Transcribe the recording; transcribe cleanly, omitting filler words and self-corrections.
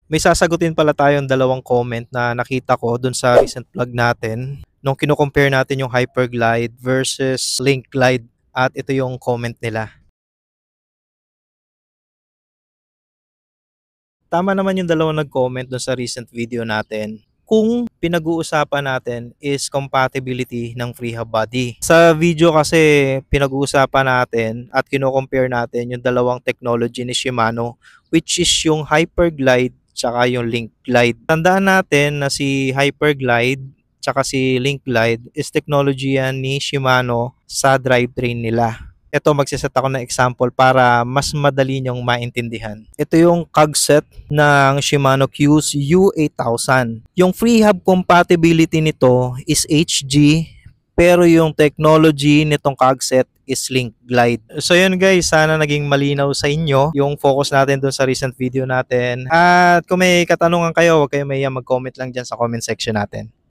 May sasagutin pala tayong dalawang comment na nakita ko dun sa recent vlog natin nung kino-compare natin yung Hyperglide versus Link Glide at ito yung comment nila. Tama naman yung dalawang nag-comment dun sa recent video natin. Kung pinag-uusapan natin is compatibility ng FreeHub body. Sa video kasi pinag-uusapan natin at kino-compare natin yung dalawang technology ni Shimano, which is yung Hyperglide tsaka yung Link Glide. Tandaan natin na si Hyperglide tsaka si Link Glide is technology yan ni Shimano sa drivetrain nila. Ito, magsiset ako ng example para mas madali nyong maintindihan. Ito yung cogset ng Shimano Q's U8000. Yung FreeHub compatibility nito is HG, pero yung technology nitong cogset is Link Glide. So yun guys, sana naging malinaw sa inyo yung focus natin dun sa recent video natin. At kung may katanungan kayo, huwag kayo mahiya mag-comment lang dyan sa comment section natin.